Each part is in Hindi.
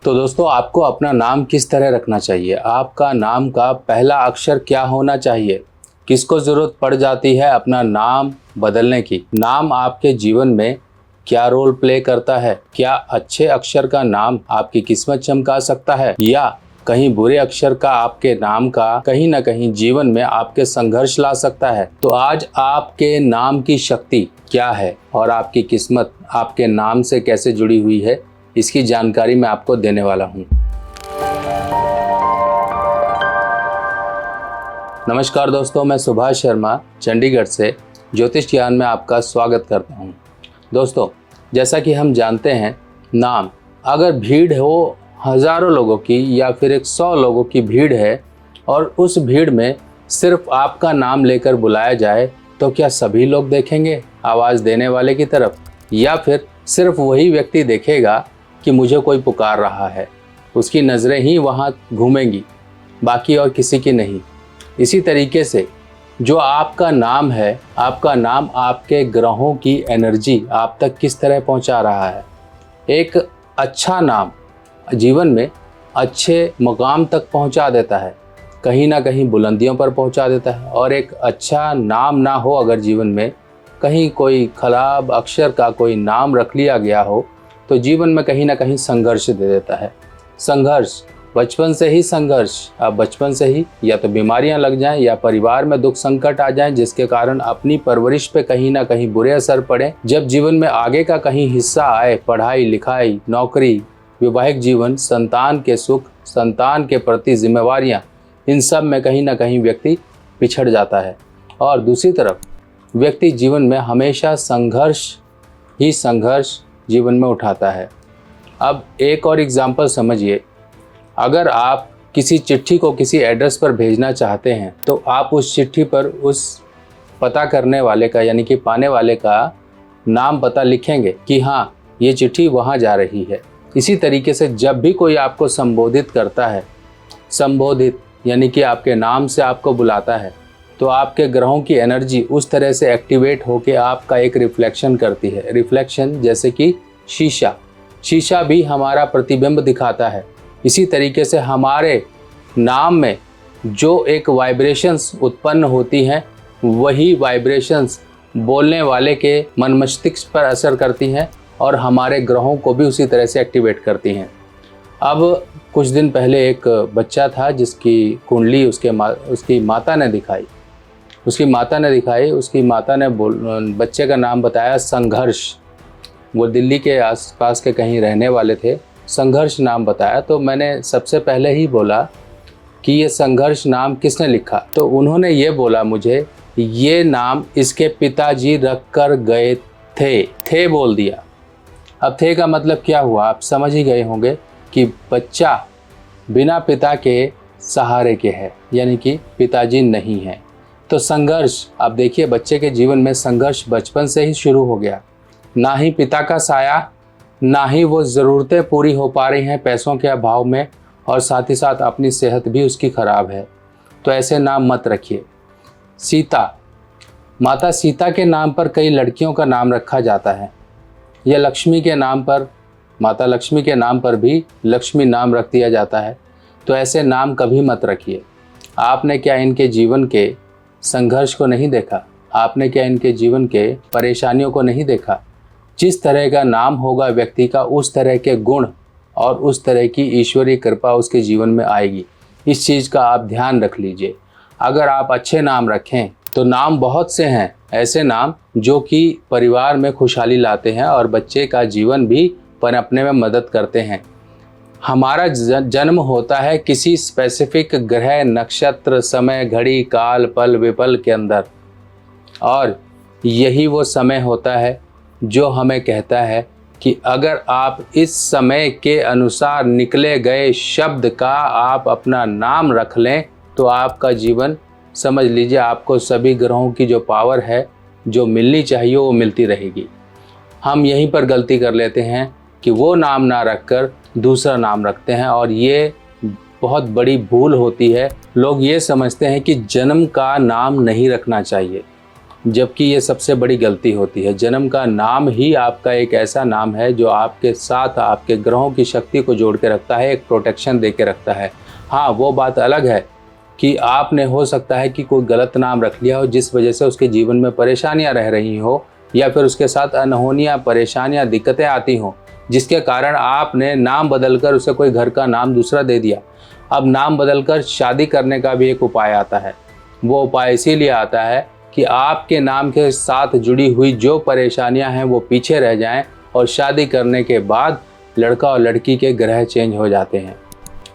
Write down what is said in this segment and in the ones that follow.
तो दोस्तों, आपको अपना नाम किस तरह रखना चाहिए? आपका नाम का पहला अक्षर क्या होना चाहिए? किसको ज़रूरत पड़ जाती है अपना नाम बदलने की? नाम आपके जीवन में क्या रोल प्ले करता है? क्या अच्छे अक्षर का नाम आपकी किस्मत चमका सकता है, या कहीं बुरे अक्षर का आपके नाम का कहीं ना कहीं जीवन में आपके संघर्ष ला सकता है? तो आज आपके नाम की शक्ति क्या है और आपकी किस्मत आपके नाम से कैसे जुड़ी हुई है, इसकी जानकारी मैं आपको देने वाला हूं। नमस्कार दोस्तों, मैं सुभाष शर्मा चंडीगढ़ से ज्योतिष ज्ञान में आपका स्वागत करता हूं। दोस्तों, जैसा कि हम जानते हैं, नाम अगर भीड़ हो हज़ारों लोगों की या फिर 100 लोगों की भीड़ है और उस भीड़ में सिर्फ आपका नाम लेकर बुलाया जाए, तो क्या सभी लोग देखेंगे आवाज़ देने वाले की तरफ, या फिर सिर्फ वही व्यक्ति देखेगा कि मुझे कोई पुकार रहा है? उसकी नज़रें ही वहाँ घूमेंगी, बाकी और किसी की नहीं। इसी तरीके से जो आपका नाम है, आपका नाम आपके ग्रहों की एनर्जी आप तक किस तरह पहुँचा रहा है। एक अच्छा नाम जीवन में अच्छे मुकाम तक पहुंचा देता है, कहीं ना कहीं बुलंदियों पर पहुंचा देता है। और एक अच्छा नाम ना हो अगर जीवन में, कहीं कोई खराब अक्षर का कोई नाम रख लिया गया हो, तो जीवन में कहीं ना कहीं संघर्ष दे देता है। संघर्ष बचपन से ही संघर्ष, अब बचपन से ही या तो बीमारियां लग जाएं या परिवार में दुख संकट आ जाएं, जिसके कारण अपनी परवरिश पे कहीं ना कहीं बुरे असर पड़े। जब जीवन में आगे का कहीं हिस्सा आए, पढ़ाई लिखाई, नौकरी, वैवाहिक जीवन, संतान के सुख, संतान के प्रति जिम्मेवारियां, इन सब में कहीं ना कहीं व्यक्ति पिछड़ जाता है। और दूसरी तरफ व्यक्ति जीवन में हमेशा संघर्ष ही संघर्ष जीवन में उठाता है। अब एक और एग्जाम्पल समझिए, अगर आप किसी चिट्ठी को किसी एड्रेस पर भेजना चाहते हैं, तो आप उस चिट्ठी पर उस पता करने वाले का यानी कि पाने वाले का नाम पता लिखेंगे कि हाँ, ये चिट्ठी वहाँ जा रही है। इसी तरीके से जब भी कोई आपको संबोधित करता है, संबोधित यानी कि आपके नाम से आपको बुलाता है, तो आपके ग्रहों की एनर्जी उस तरह से एक्टिवेट होकर आपका एक रिफ्लेक्शन करती है। रिफ्लेक्शन जैसे कि शीशा भी हमारा प्रतिबिंब दिखाता है। इसी तरीके से हमारे नाम में जो एक वाइब्रेशंस उत्पन्न होती हैं, वही वाइब्रेशंस बोलने वाले के मन मस्तिष्क पर असर करती हैं और हमारे ग्रहों को भी उसी तरह से एक्टिवेट करती हैं। अब कुछ दिन पहले एक बच्चा था जिसकी कुंडली उसकी माता ने दिखाई। उसकी माता ने बच्चे का नाम बताया संघर्ष। वो दिल्ली के आसपास के कहीं रहने वाले थे। संघर्ष नाम बताया, तो मैंने सबसे पहले ही बोला कि ये संघर्ष नाम किसने लिखा? तो उन्होंने ये बोला मुझे, ये नाम इसके पिताजी रख कर गए थे बोल दिया। अब थे का मतलब क्या हुआ, आप समझ ही गए होंगे कि बच्चा बिना पिता के सहारे के है, यानी कि पिताजी नहीं है। तो संघर्ष, आप देखिए बच्चे के जीवन में संघर्ष बचपन से ही शुरू हो गया। ना ही पिता का साया, ना ही वो ज़रूरतें पूरी हो पा रही हैं पैसों के अभाव में, और साथ ही साथ अपनी सेहत भी उसकी ख़राब है। तो ऐसे नाम मत रखिए। सीता, माता सीता के नाम पर कई लड़कियों का नाम रखा जाता है, या लक्ष्मी के नाम पर, माता लक्ष्मी के नाम पर भी लक्ष्मी नाम रख दिया जाता है। तो ऐसे नाम कभी मत रखिए। आपने क्या इनके जीवन के संघर्ष को नहीं देखा? आपने क्या इनके जीवन के परेशानियों को नहीं देखा? जिस तरह का नाम होगा व्यक्ति का, उस तरह के गुण और उस तरह की ईश्वरीय कृपा उसके जीवन में आएगी। इस चीज़ का आप ध्यान रख लीजिए। अगर आप अच्छे नाम रखें, तो नाम बहुत से हैं ऐसे नाम जो कि परिवार में खुशहाली लाते हैं और बच्चे का जीवन भी पनपने में मदद करते हैं। हमारा जन्म होता है किसी स्पेसिफिक ग्रह, नक्षत्र, समय, घड़ी, काल, पल, विपल के अंदर, और यही वो समय होता है जो हमें कहता है कि अगर आप इस समय के अनुसार निकले गए शब्द का आप अपना नाम रख लें, तो आपका जीवन, समझ लीजिए, आपको सभी ग्रहों की जो पावर है, जो मिलनी चाहिए, वो मिलती रहेगी। हम यहीं पर गलती कर लेते हैं कि वो नाम ना रखकर दूसरा नाम रखते हैं, और ये बहुत बड़ी भूल होती है। लोग ये समझते हैं कि जन्म का नाम नहीं रखना चाहिए। जबकि ये सबसे बड़ी गलती होती है। जन्म का नाम ही आपका एक ऐसा नाम है जो आपके साथ आपके ग्रहों की शक्ति को जोड़ के रखता है, एक प्रोटेक्शन दे के रखता है। हाँ, वो बात अलग है कि आपने हो सकता है कि कोई गलत नाम रख लिया हो जिस वजह से उसके जीवन में परेशानियां रह रही हो, या फिर उसके साथ अनहोनियां, परेशानियां, दिक्कतें आती हों, जिसके कारण आपने नाम बदलकर उसे कोई घर का नाम दूसरा दे दिया। अब नाम बदलकर शादी करने का भी एक उपाय आता है। वो उपाय इसीलिए आता है कि आपके नाम के साथ जुड़ी हुई जो परेशानियां हैं वो पीछे रह जाएं, और शादी करने के बाद लड़का और लड़की के ग्रह चेंज हो जाते हैं।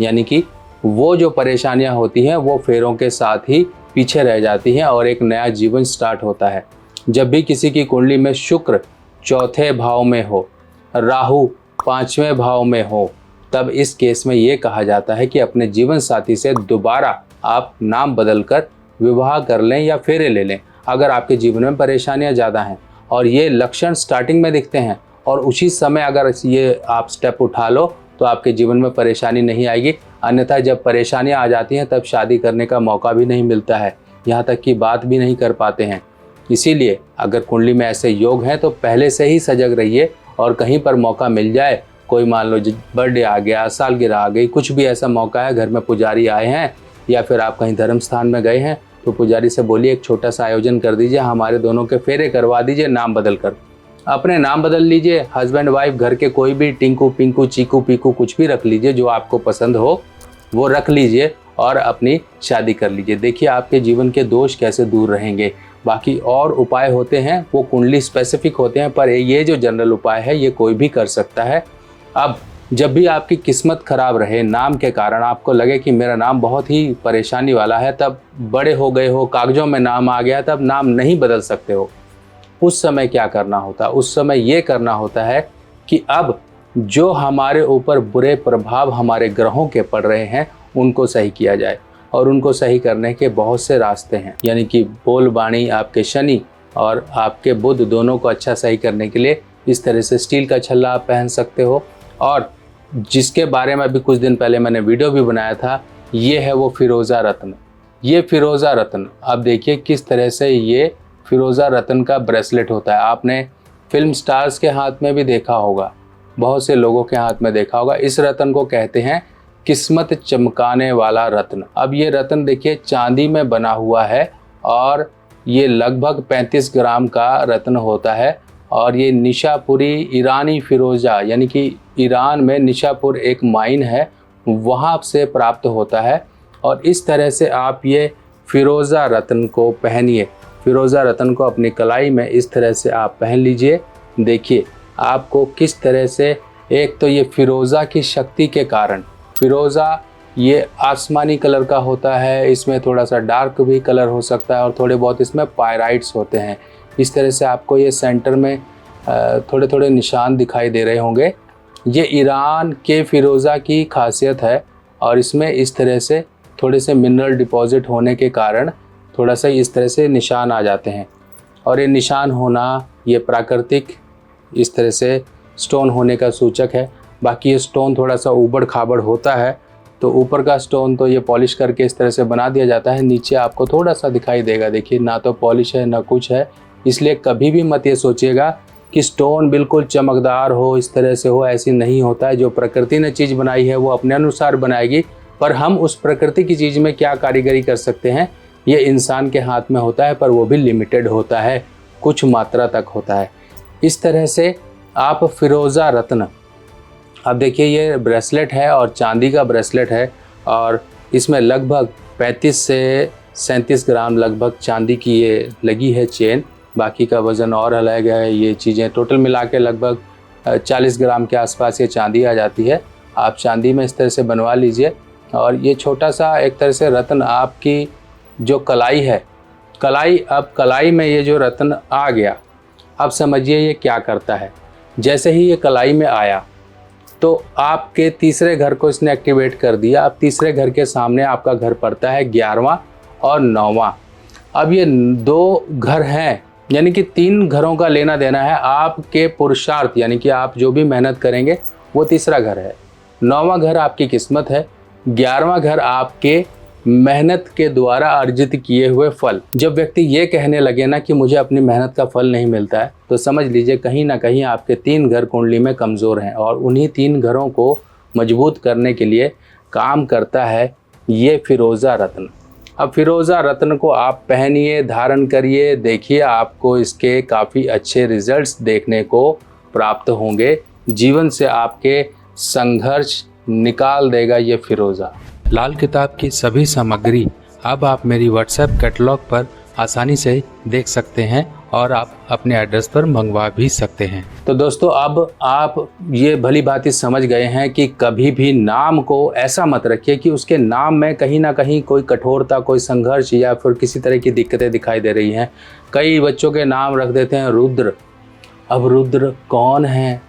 यानी कि वो जो परेशानियां होती हैं वो फेरों के साथ ही पीछे रह जाती हैं और एक नया जीवन स्टार्ट होता है। जब भी किसी की कुंडली में शुक्र चौथे भाव में हो, राहु पांचवें भाव में हो, तब इस केस में ये कहा जाता है कि अपने जीवन साथी से दोबारा आप नाम बदलकर विवाह कर लें या फेरे ले लें, अगर आपके जीवन में परेशानियां ज़्यादा हैं और ये लक्षण स्टार्टिंग में दिखते हैं, और उसी समय अगर ये आप स्टेप उठा लो तो आपके जीवन में परेशानी नहीं आएगी। अन्यथा जब परेशानियां आ जाती हैं तब शादी करने का मौका भी नहीं मिलता है, यहाँ तक कि बात भी नहीं कर पाते हैं। इसीलिए अगर कुंडली में ऐसे योग हैं तो पहले से ही सजग रहिए, और कहीं पर मौका मिल जाए, कोई मान लो बर्थडे आ गया, सालगिरह आ गई, कुछ भी ऐसा मौका है, घर में पुजारी आए हैं या फिर आप कहीं धर्म स्थान में गए हैं, तो पुजारी से बोलिए एक छोटा सा आयोजन कर दीजिए, हमारे दोनों के फेरे करवा दीजिए, नाम बदल कर। अपने नाम बदल लीजिए, हस्बैंड वाइफ घर के कोई भी टिंकू पिंकू चीकू पीकू कुछ भी रख लीजिए, जो आपको पसंद हो वो रख लीजिए और अपनी शादी कर लीजिए। देखिए आपके जीवन के दोष कैसे दूर रहेंगे। बाकी और उपाय होते हैं वो कुंडली स्पेसिफिक होते हैं, पर ये जो जनरल उपाय है ये कोई भी कर सकता है। अब जब भी आपकी किस्मत खराब रहे नाम के कारण, आपको लगे कि मेरा नाम बहुत ही परेशानी वाला है, तब बड़े हो गए हो, कागजों में नाम आ गया, तब नाम नहीं बदल सकते हो, उस समय क्या करना होता है? उस समय ये करना होता है कि अब जो हमारे ऊपर बुरे प्रभाव हमारे ग्रहों के पड़ रहे हैं उनको सही किया जाए, और उनको सही करने के बहुत से रास्ते हैं। यानी कि बोल बाणी आपके शनि और आपके बुध दोनों को अच्छा सही करने के लिए इस तरह से स्टील का छल्ला आप पहन सकते हो, और जिसके बारे में अभी कुछ दिन पहले मैंने वीडियो भी बनाया था, ये है वो फिरोज़ा रत्न। ये फिरोज़ा रत्न अब देखिए किस तरह से ये फिरोज़ा रत्न का ब्रेसलेट होता है। आपने फिल्म स्टार्स के हाथ में भी देखा होगा, बहुत से लोगों के हाथ में देखा होगा। इस रत्न को कहते हैं किस्मत चमकाने वाला रत्न। अब ये रत्न देखिए चांदी में बना हुआ है, और ये लगभग 35 ग्राम का रत्न होता है, और ये निशापुरी ईरानी फिरोज़ा, यानी कि ईरान में निशापुर एक माइन है, वहाँ से प्राप्त होता है। और इस तरह से आप ये फिरोज़ा रत्न को पहनिए। फिरोज़ा रत्न को अपनी कलाई में इस तरह से आप पहन लीजिए। देखिए आपको किस तरह से, एक तो ये फिरोज़ा की शक्ति के कारण, फिरोज़ा ये आसमानी कलर का होता है, इसमें थोड़ा सा डार्क भी कलर हो सकता है और थोड़े बहुत इसमें पायराइट्स होते हैं। इस तरह से आपको ये सेंटर में थोड़े थोड़े निशान दिखाई दे रहे होंगे। ये ईरान के फिरोज़ा की खासियत है, और इसमें इस तरह से थोड़े से मिनरल डिपॉजिट होने के कारण थोड़ा सा इस तरह से निशान आ जाते हैं। और ये निशान होना ये प्राकृतिक इस तरह से स्टोन होने का सूचक है। बाकी ये स्टोन थोड़ा सा ऊबड़ खाबड़ होता है, तो ऊपर का स्टोन तो ये पॉलिश करके इस तरह से बना दिया जाता है, नीचे आपको थोड़ा सा दिखाई देगा। देखिए ना तो पॉलिश है ना कुछ है, इसलिए कभी भी मत ये सोचिएगा कि स्टोन बिल्कुल चमकदार हो, इस तरह से हो, ऐसी नहीं होता है। जो प्रकृति ने चीज़ बनाई है वो अपने अनुसार बनाएगी, पर हम उस प्रकृति की चीज़ में क्या कारीगरी कर सकते हैं ये इंसान के हाथ में होता है, पर वो भी लिमिटेड होता है, कुछ मात्रा तक होता है। इस तरह से आप फिरोज़ा रत्न, अब देखिए ये ब्रेसलेट है और चांदी का ब्रेसलेट है, और इसमें लगभग 35 से 37 ग्राम लगभग चांदी की ये लगी है चेन। बाकी का वज़न और अलग है। ये चीज़ें टोटल मिला के लगभग 40 ग्राम के आसपास ये चांदी आ जाती है। आप चांदी में इस तरह से बनवा लीजिए। और ये छोटा सा एक तरह से रत्न आपकी जो कलाई है, अब कलाई में ये जो रत्न आ गया, अब समझिए ये क्या करता है। जैसे ही ये कलाई में आया तो आपके तीसरे घर को इसने एक्टिवेट कर दिया। अब तीसरे घर के सामने आपका घर पड़ता है 11वां और 9वां। अब ये 2 घर हैं, यानी कि 3 घरों का लेना देना है आपके पुरुषार्थ, यानी कि आप जो भी मेहनत करेंगे वो तीसरा घर है। 9वां घर आपकी किस्मत है, 11वां घर आपके मेहनत के द्वारा अर्जित किए हुए फल। जब व्यक्ति ये कहने लगे ना कि मुझे अपनी मेहनत का फल नहीं मिलता है, तो समझ लीजिए कहीं ना कहीं आपके 3 घर कुंडली में कमज़ोर हैं और उन्हीं 3 घरों को मजबूत करने के लिए काम करता है ये फिरोज़ा रत्न। अब फिरोज़ा रत्न को आप पहनिए, धारण करिए, देखिए आपको इसके काफ़ी अच्छे रिजल्ट्स देखने को प्राप्त होंगे। जीवन से आपके संघर्ष निकाल देगा ये फिरोज़ा। लाल किताब की सभी सामग्री अब आप मेरी व्हाट्सएप कैटलॉग पर आसानी से देख सकते हैं और आप अपने एड्रेस पर मंगवा भी सकते हैं। तो दोस्तों, अब आप ये भली भांति समझ गए हैं कि कभी भी नाम को ऐसा मत रखिए कि उसके नाम में कहीं ना कहीं कोई कठोरता, कोई संघर्ष या फिर किसी तरह की दिक्कतें दिखाई दे रही हैं। कई बच्चों के नाम रख देते हैं रुद्र। अब रुद्र कौन है,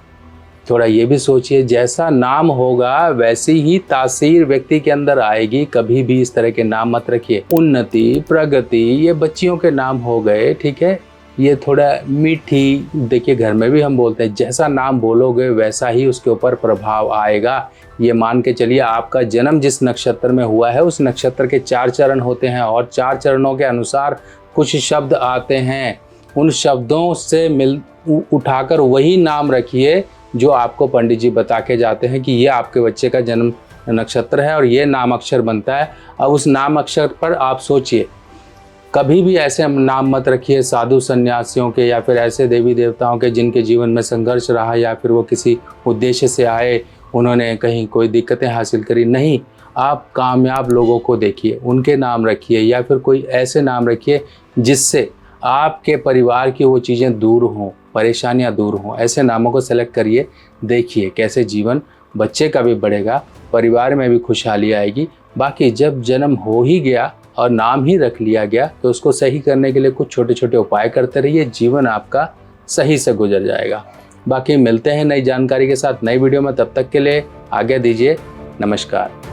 थोड़ा ये भी सोचिए। जैसा नाम होगा वैसी ही तासीर व्यक्ति के अंदर आएगी। कभी भी इस तरह के नाम मत रखिए। उन्नति, प्रगति, ये बच्चियों के नाम हो गए, ठीक है। ये थोड़ा मीठी, देखिए घर में भी हम बोलते हैं, जैसा नाम बोलोगे वैसा ही उसके ऊपर प्रभाव आएगा। ये मान के चलिए आपका जन्म जिस नक्षत्र में हुआ है उस नक्षत्र के 4 चरण होते हैं और 4 चरणों के अनुसार कुछ शब्द आते हैं। उन शब्दों से उठाकर वही नाम रखिए जो आपको पंडित जी बता के जाते हैं कि ये आपके बच्चे का जन्म नक्षत्र है और ये नाम अक्षर बनता है। अब उस नाम अक्षर पर आप सोचिए। कभी भी ऐसे नाम मत रखिए साधु सन्यासियों के या फिर ऐसे देवी देवताओं के जिनके जीवन में संघर्ष रहा या फिर वो किसी उद्देश्य से आए, उन्होंने कहीं कोई दिक्कतें हासिल करी। नहीं, आप कामयाब लोगों को देखिए, उनके नाम रखिए या फिर कोई ऐसे नाम रखिए जिससे आपके परिवार की वो चीज़ें दूर हों, परेशानियां दूर हों। ऐसे नामों को सेलेक्ट करिए, देखिए कैसे जीवन बच्चे का भी बढ़ेगा, परिवार में भी खुशहाली आएगी। बाकी जब जन्म हो ही गया और नाम ही रख लिया गया तो उसको सही करने के लिए कुछ छोटे छोटे उपाय करते रहिए, जीवन आपका सही से गुजर जाएगा। बाकी मिलते हैं नई जानकारी के साथ नई वीडियो में, तब तक के लिए आज्ञा दीजिए। नमस्कार।